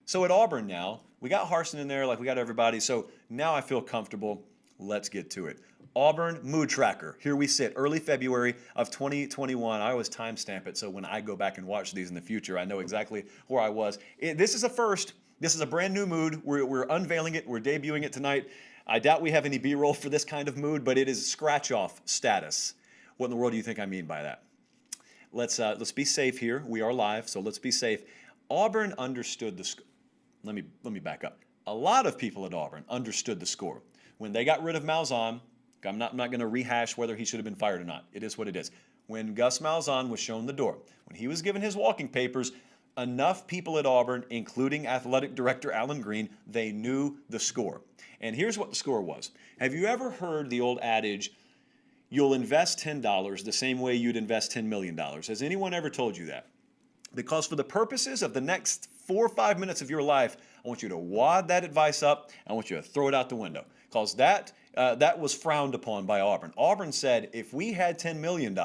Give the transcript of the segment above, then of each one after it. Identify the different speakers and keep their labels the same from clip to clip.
Speaker 1: So at Auburn now, we got Harsin in there, like we got everybody. So now I feel comfortable. Let's get to it. Auburn mood tracker. Here we sit, early February of 2021. I always timestamp it so when I go back and watch these in the future, I know exactly where I was. This is a first. This is a brand new mood. We're unveiling it. We're debuting it tonight. I doubt we have any B-roll for this kind of mood, but it is scratch-off status. What in the world do you think I mean by that? Let's be safe here. We are live, so let's be safe. Auburn understood the score. Let me back up. A lot of people at Auburn understood the score. When they got rid of Malzahn, I'm not going to rehash whether he should have been fired or not. It is what it is. When Gus Malzahn was shown the door, when he was given his walking papers, enough people at Auburn, including athletic director Alan Green, they knew the score. And here's what the score was. Have you ever heard the old adage, you'll invest $10 the same way you'd invest $10 million? Has anyone ever told you that? Because for the purposes of the next 4 or 5 minutes of your life, I want you to wad that advice up. I want you to throw it out the window. Because that was frowned upon by Auburn. Auburn said if we had $10 million,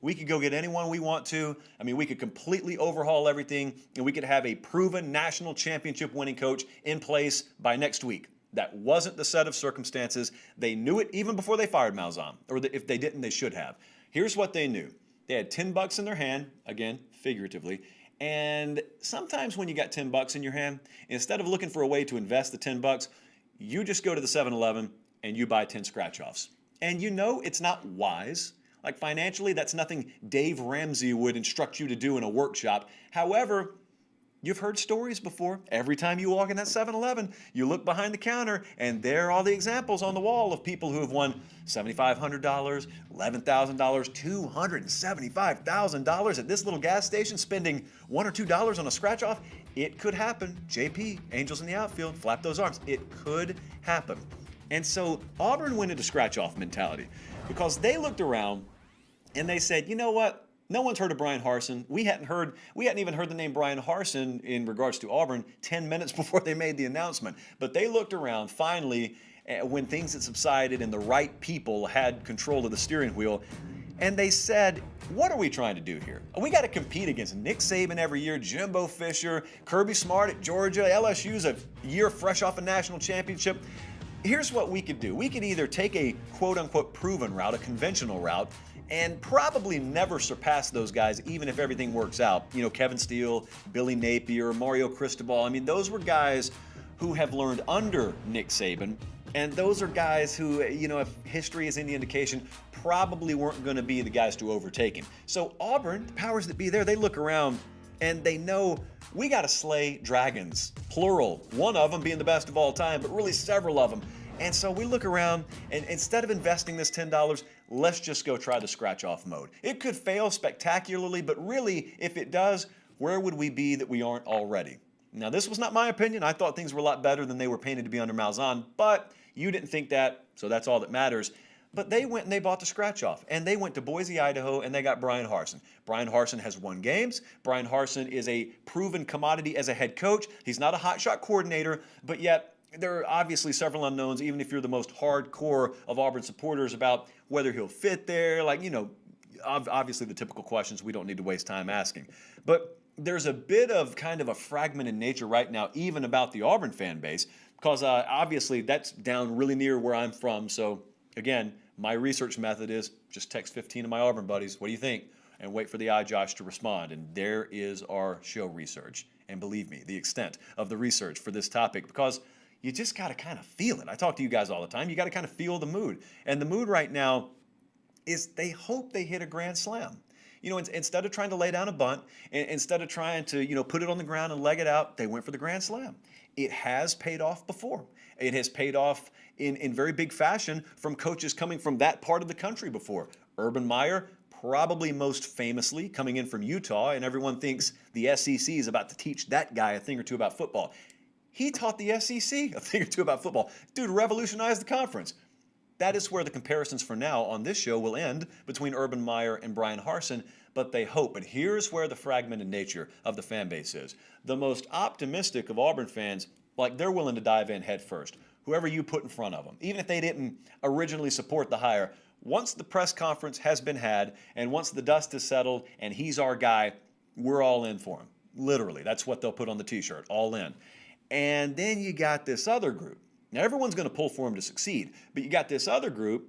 Speaker 1: we could go get anyone we want to. I mean, we could completely overhaul everything, and we could have a proven national championship winning coach in place by next week. That wasn't the set of circumstances. They knew it even before they fired Malzahn, or if they didn't, they should have. Here's what they knew. They had $10 in their hand, again, figuratively, and sometimes when you got $10 in your hand, instead of looking for a way to invest the $10, you just go to the 7-Eleven and you buy 10 scratch-offs. And you know it's not wise. Like financially, that's nothing Dave Ramsey would instruct you to do in a workshop. However, you've heard stories before. Every time you walk in that 7-Eleven, you look behind the counter, and there are all the examples on the wall of people who have won $7,500, $11,000, $275,000 at this little gas station, spending $1 or $2 on a scratch-off. It could happen. JP, Angels in the outfield, flap those arms. It could happen. And so Auburn went into scratch-off mentality because they looked around and they said, you know what? No one's heard of Brian Harsin. We hadn't even heard the name Brian Harsin in regards to Auburn 10 minutes before they made the announcement. But they looked around finally when things had subsided and the right people had control of the steering wheel. And they said, what are we trying to do here? We got to compete against Nick Saban every year, Jimbo Fisher, Kirby Smart at Georgia, LSU's a year fresh off a national championship. Here's what we could do. We could either take a quote-unquote proven route, a conventional route, and probably never surpass those guys even if everything works out. You know, Kevin Steele, Billy Napier, Mario Cristobal. I mean, those were guys who have learned under Nick Saban, and those are guys who, you know, if history is any indication, probably weren't going to be the guys to overtake him. So Auburn, the powers that be there, they look around and they know we got to slay dragons, plural, one of them being the best of all time, but really several of them. And so we look around, and instead of investing this $10, let's just go try the scratch-off mode. It could fail spectacularly, but really, if it does, where would we be that we aren't already? Now, this was not my opinion. I thought things were a lot better than they were painted to be under Malzahn, but you didn't think that, so that's all that matters. But they went and they bought the scratch-off, and they went to Boise, Idaho, and they got Brian Harsin. Brian Harsin has won games. Brian Harsin is a proven commodity as a head coach. He's not a hotshot coordinator, but yet there are obviously several unknowns, even if you're the most hardcore of Auburn supporters, about whether he'll fit there. Like, you know, obviously the typical questions we don't need to waste time asking. But there's a bit of kind of a fragment in nature right now, even about the Auburn fan base, because obviously that's down really near where I'm from. So again, my research method is just text 15 of my Auburn buddies. What do you think? And wait for the iJosh to respond. And there is our show research. And believe me, the extent of the research for this topic, because you just got to kind of feel it. I talk to you guys all the time. You got to kind of feel the mood. And the mood right now is they hope they hit a grand slam. You know, instead of trying to lay down a bunt, instead of trying to, you know, put it on the ground and leg it out, they went for the grand slam. It has paid off before. It has paid off in very big fashion from coaches coming from that part of the country before. Urban Meyer, probably most famously coming in from Utah, and everyone thinks the SEC is about to teach that guy a thing or two about football. He taught the SEC a thing or two about football. Dude revolutionized the conference. That is where the comparisons for now on this show will end between Urban Meyer and Brian Harsin, but they hope. But here's where the fragmented nature of the fan base is. The most optimistic of Auburn fans, like, they're willing to dive in head first. Whoever you put in front of them, even if they didn't originally support the hire, once the press conference has been had and once the dust is settled and he's our guy, we're all in for him. Literally, that's what they'll put on the t-shirt, all in. And then you got this other group. Now, everyone's going to pull for him to succeed, but you got this other group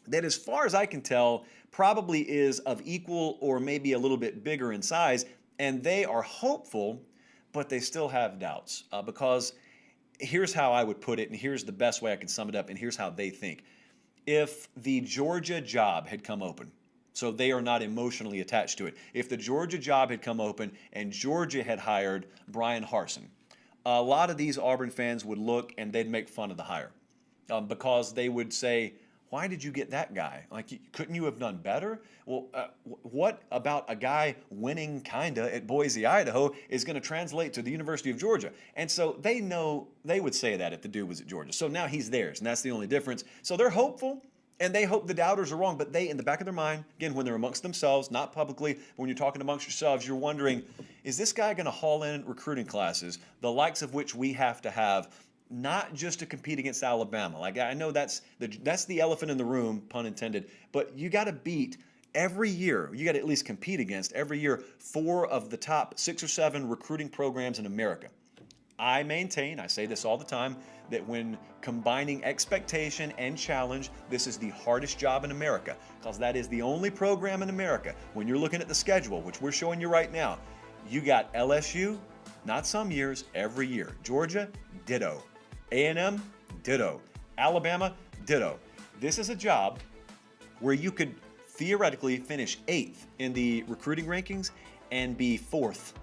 Speaker 1: that, as far as I can tell, probably is of equal or maybe a little bit bigger in size, and they are hopeful, but they still have doubts. Because here's how I would put it, and here's the best way I can sum it up, and here's how they think. If the Georgia job had come open, so they are not emotionally attached to it. If the Georgia job had come open and Georgia had hired Brian Harsin, a lot of these Auburn fans would look and they'd make fun of the hire because they would say, why did you get that guy? Like, couldn't you have done better? Well, what about a guy winning kinda at Boise, Idaho is going to translate to the University of Georgia? And so they know they would say that if the dude was at Georgia. So now he's theirs, and that's the only difference. So they're hopeful, and they hope the doubters are wrong, but they, in the back of their mind, again, when they're amongst themselves, not publicly, when you're talking amongst yourselves, you're wondering, is this guy going to haul in recruiting classes, the likes of which we have to have, not just to compete against Alabama? Like, I know that's the elephant in the room, pun intended, but you got to beat every year, you got to at least compete against every year 4 of the top 6 or 7 recruiting programs in America. I maintain, I say this all the time, that when combining expectation and challenge, this is the hardest job in America, because that is the only program in America. When you're looking at the schedule, which we're showing you right now, you got LSU, not some years, every year. Georgia, ditto. A&M, ditto. Alabama, ditto. This is a job where you could theoretically finish 8th in the recruiting rankings and be 4th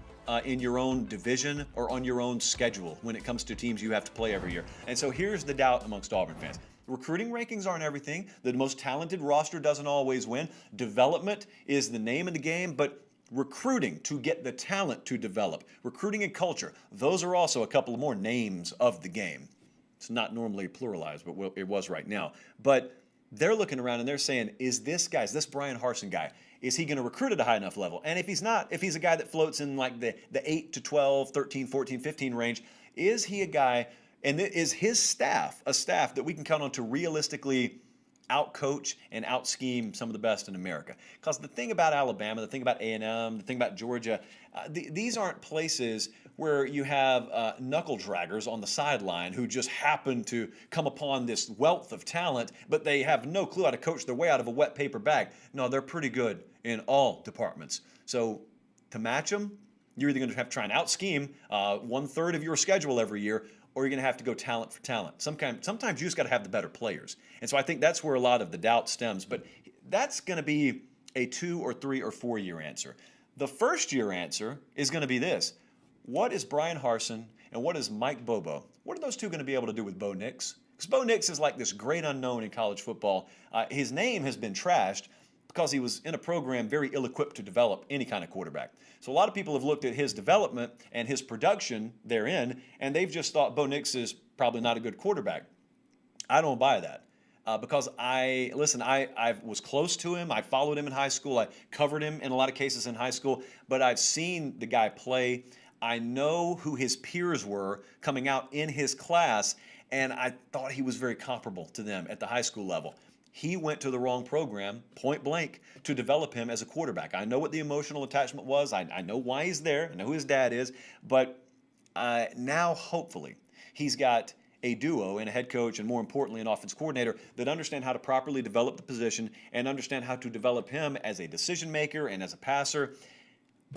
Speaker 1: in your own division or on your own schedule when it comes to teams you have to play every year. And so here's the doubt amongst Auburn fans. Recruiting rankings aren't everything. The most talented roster doesn't always win. Development is the name of the game, but recruiting to get the talent to develop, recruiting and culture, those are also a couple of more names of the game. It's not normally pluralized, but it was right now. But they're looking around and they're saying, is this Brian Harsin guy, is he going to recruit at a high enough level? And if he's not, if he's a guy that floats in like the 8 to 12, 13, 14, 15 range, is he a guy, and is his staff a staff that we can count on to realistically out-coach and out-scheme some of the best in America? Because the thing about Alabama, the thing about A&M, the thing about Georgia, these aren't places where you have knuckle draggers on the sideline who just happen to come upon this wealth of talent, but they have no clue how to coach their way out of a wet paper bag. No, they're pretty good in all departments. So to match them, you're either going to have to try and out-scheme 1/3 of your schedule every year, or you're going to have to go talent for talent. Sometimes you just got to have the better players. And so I think that's where a lot of the doubt stems. But that's going to be a 2 or 3 or 4 year answer. The first year answer is going to be this. What is Brian Harsin and what is Mike Bobo? What are those two going to be able to do with Bo Nix? Because Bo Nix is like this great unknown in college football. His name has been trashed because he was in a program very ill-equipped to develop any kind of quarterback. So a lot of people have looked at his development and his production therein, and they've just thought Bo Nix is probably not a good quarterback. I don't buy that. Because I was close to him. I followed him in high school. I covered him in a lot of cases in high school. But I've seen the guy play. I know who his peers were coming out in his class, and I thought he was very comparable to them at the high school level. He went to the wrong program, point blank, to develop him as a quarterback. I know what the emotional attachment was. I know why he's there. I know who his dad is. But now, hopefully, he's got a duo and a head coach, and more importantly, an offense coordinator that understand how to properly develop the position and understand how to develop him as a decision maker and as a passer.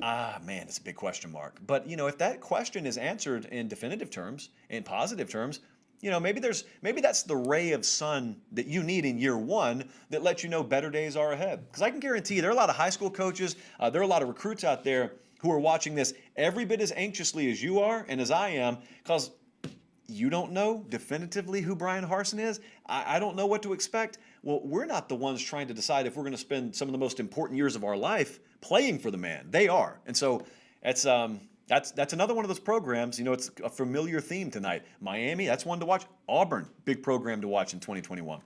Speaker 1: Man, it's a big question mark. But, if that question is answered in definitive terms, in positive terms, maybe that's the ray of sun that you need in year one that lets you know better days are ahead. Because I can guarantee you there are a lot of high school coaches, there are a lot of recruits out there who are watching this every bit as anxiously as you are and as I am, because you don't know definitively who Brian Harsin is. I don't know what to expect. Well, we're not the ones trying to decide if we're going to spend some of the most important years of our life playing for the man. They are. And so that's another one of those programs. It's a familiar theme tonight. Miami, that's one to watch. Auburn, big program to watch in 2021.